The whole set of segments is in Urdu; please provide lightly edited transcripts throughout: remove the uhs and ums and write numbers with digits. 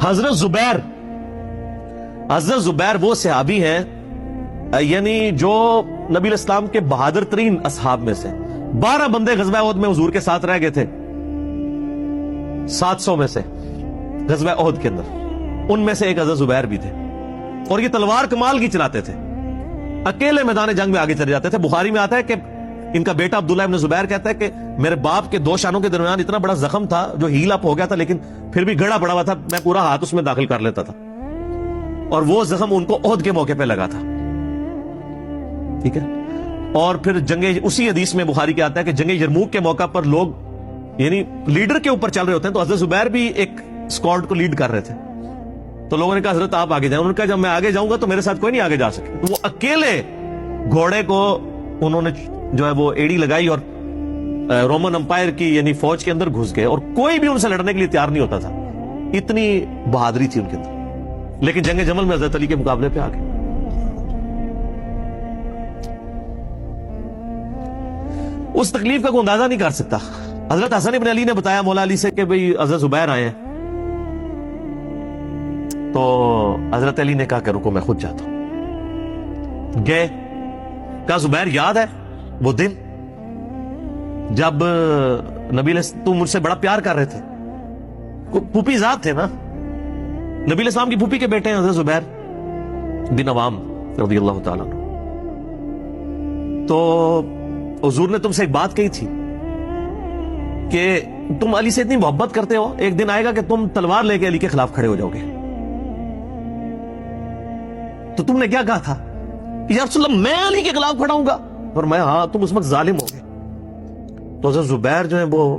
حضرت زبیر وہ صحابی ہیں یعنی جو نبی الاسلام کے بہادر ترین اصحاب میں سے 12 بندے غزوہ احد میں حضور کے ساتھ رہ گئے تھے 700 میں سے غزوہ احد کے اندر، ان میں سے ایک حضرت زبیر بھی تھے، اور یہ تلوار کمال کی چلاتے تھے، اکیلے میدان جنگ میں آگے چلے جاتے تھے۔ بخاری میں آتا ہے کہ ان کا بیٹا عبداللہ ابن زبیر کہتا ہے کہ میرے باپ کے 2 شانوں کے درمیان اتنا بڑا زخم تھا جو ہیل اپ ہو گیا تھا، لیکن پھر بھی گڑا پڑا ہوا تھا، میں پورا ہاتھ اس میں داخل کر لیتا تھا، اور وہ زخم ان کو احد کے موقع پہ لگا تھا، ٹھیک ہے۔ اور پھر اسی حدیث میں بخاری کے آتا ہے کہ جنگ یرموک کے موقع پر لوگ یعنی لیڈر کے اوپر چل رہے ہوتے ہیں، تو حضرت زبیر بھی ایک اسکواڈ کو لیڈ کر رہے تھے، تو لوگوں نے کہا حضرت آپ آگے جائیں، انہوں نے کہا جب میں آگے جاؤں گا تو میرے ساتھ کوئی نہیں آگے جا سکے، تو وہ اکیلے گھوڑے کو انہوں نے جو ہے وہ ایڑی لگائی اور رومن امپائر کی یعنی فوج کے اندر گھس گئے، اور کوئی بھی ان سے لڑنے کے لیے تیار نہیں ہوتا تھا، اتنی بہادری تھی ان کے اندر، لیکن جنگ جمل میں حضرت علی کے مقابلے پہ آ گئے۔ اس تکلیف کا کوئی اندازہ نہیں کر سکتا۔ حضرت حسن ابن علی نے بتایا مولا علی سے کہ بھئی حضرت زبیر آئے ہیں، تو حضرت علی نے کہا کہ رکو میں خود جاتا ہوں۔ گئے، کہا زبیر یاد ہے وہ دن جب نبی تم مجھ سے بڑا پیار کر رہے تھے، پھوپھی ذات تھے نا، نبی علیہ السلام کی پھوپھی کے بیٹے ہیں حضرت زبیر بن عوام رضی اللہ تعالیٰ عنہ، تو حضور نے تم سے ایک بات کہی تھی کہ تم علی سے اتنی محبت کرتے ہو، ایک دن آئے گا کہ تم تلوار لے کے علی کے خلاف کھڑے ہو جاؤ گے، تو تم نے کیا کہا تھا کہ یا رسول اللہ میں علی کے خلاف کھڑا ہوں گا، اور میں ہاں تم اس وقت ظالم ہو گے، تو حضرت زبیر جو ہے وہ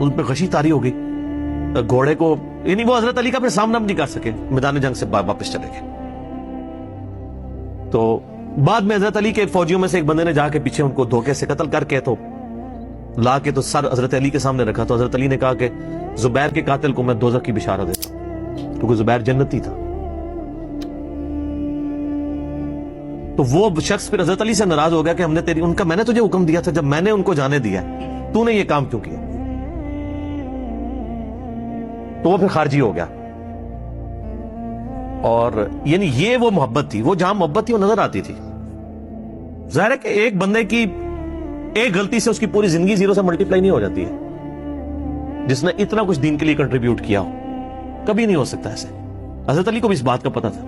ان پہ غشی طاری ہو گئی، گھوڑے کو یعنی وہ حضرت علی کا پھر سامنا نہیں کر سکے، میدان جنگ سے واپس چلے گئے۔ تو بعد میں حضرت علی کے فوجیوں میں سے ایک بندے نے جا کے پیچھے ان کو دھوکے سے قتل کر کے تو لا کے تو سر حضرت علی کے سامنے رکھا، تو حضرت علی نے کہا کہ زبیر کے قاتل کو میں دوزخ کی بشارت دیتا ہوں، کیونکہ زبیر جنتی تھا۔ تو وہ شخص پھر حضرت علی سے ناراض ہو گیا کہ میں نے تجھے حکم دیا تھا، جب میں نے ان کو جانے دیا تو نے یہ کام کیوں کیا، تو وہ پھر خارجی ہو گیا۔ اور یعنی یہ وہ محبت تھی، وہ جہاں محبت تھی وہ نظر آتی تھی۔ ظاہر ہے کہ ایک بندے کی ایک غلطی سے اس کی پوری زندگی زیرو سے ملٹی پلائی نہیں ہو جاتی ہے، جس نے اتنا کچھ دین کے لیے کنٹریبیوٹ کیا ہو کبھی نہیں ہو سکتا ایسے۔ حضرت علی کو بھی اس بات کا پتا تھا۔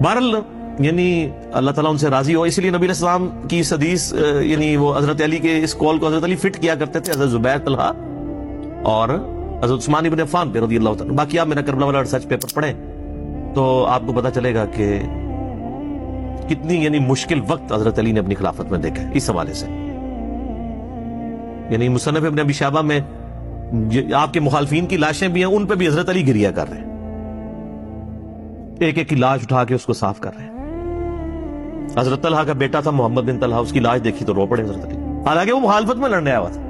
بہرحال یعنی اللہ تعالیٰ ان سے راضی ہو، اس لیے نبی علیہ السلام کی اس حدیث یعنی وہ حضرت علی کے اس کال کو حضرت علی فٹ کیا کرتے تھے، حضرت زبیر، طلحہ اور حضرت عثمان ابن عفان پہ رضی اللہ تعالیٰ۔ باقی آپ میرا کربلا والا ریسرچ پیپر پڑھیں تو آپ کو پتا چلے گا کہ کتنی یعنی مشکل وقت حضرت علی نے اپنی خلافت میں دیکھا ہے۔ اس حوالے سے یعنی مصنف ابن ابی شیبہ میں آپ کے مخالفین کی لاشیں بھی ہیں، ان پہ بھی حضرت علی گریہ کر رہے ہیں، ایک ایک کی لاش اٹھا کے اس کو صاف کر رہے ہیں۔ حضرت طلحہ کا بیٹا تھا محمد بن طلحہ، اس کی لاش دیکھی تو رو پڑے حضرت علی، حالانکہ وہ مخالفت میں لڑنے آیا تھا۔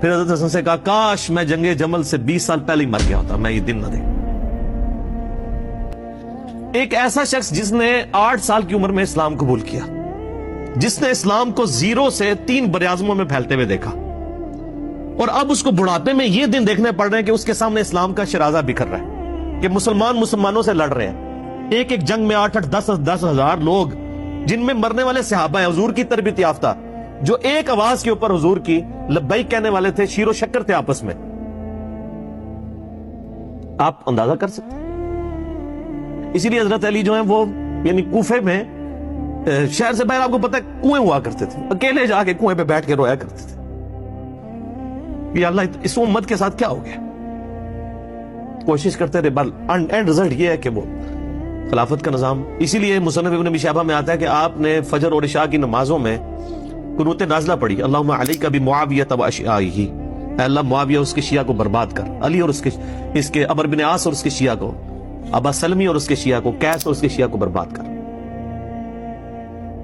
پھر حضرت حسن سے کہا کاش میں جنگ جمل سے 20 سال پہلے ہی مر گیا ہوتا، میں یہ دن نہ دیکھ۔ ایک ایسا شخص جس نے 8 سال کی عمر میں اسلام قبول کیا، جس نے اسلام کو 0 سے 3 براعظموں میں پھیلتے ہوئے دیکھا، اور اب اس کو بڑھاپے میں یہ دن دیکھنے پڑ رہے ہیں کہ اس کے سامنے اسلام کا شرازہ بکھر رہا ہے، کہ مسلمانوں سے لڑ رہے ہیں، ایک ایک جنگ میں 8-8 10 ہزار لوگ، جن میں مرنے والے صحابہ ہیں حضور کی تربیت یافتہ، جو ایک آواز کے اوپر حضور کی لبیک کہنے والے تھے، شیر و شکر تھے آپس میں۔ آپ اندازہ کر سکتے ہیں۔ اسی لیے حضرت علی جو ہیں وہ یعنی کوفے میں شہر سے باہر آپ کو پتہ ہے کنویں ہوا کرتے تھے، اکیلے جا کے کنویں پہ بیٹھ کے رویا کرتے تھے کہ اللہ اس امت کے ساتھ کیا ہو گیا، کوشش کرتے رہے، بل اینڈ رزلٹ یہ ہے کہ وہ خلافت کا نظام۔ اسی لیے مصنف ابن ابی شیبہ میں آتا ہے کہ آپ نے فجر اور عشاء کی نمازوں میں قنوت نازلہ پڑھی، اللہم علیک بمعاویہ واشیعہ، اے اللہ معاویہ اور اس کے شیعہ کو برباد کر، علی اور اس کے عمرو بن عاص اور اس کے شیعہ کو، ابا سلمی اور اس کے شیعہ کو، قیس اور اس کے شیعہ کو برباد کر۔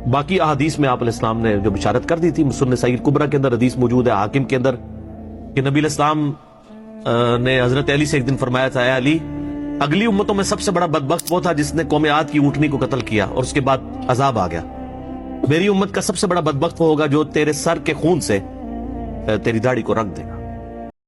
باقی احادیث میں آپ علیہ السلام نے جو بشارت کر دی تھی، سنن سعید کبریٰ کے اندر حدیث موجود ہے، حاکم کے اندر، کہ نبی علیہ السلام نے حضرت علی سے ایک دن فرمایا تھا، اے علی، اگلی امتوں میں سب سے بڑا بدبخت وہ تھا جس نے قوم عاد کی اونٹنی کو قتل کیا اور اس کے بعد عذاب آ گیا، میری امت کا سب سے بڑا بدبخت وہ ہوگا جو تیرے سر کے خون سے تیری داڑھی کو رنگ دے گا۔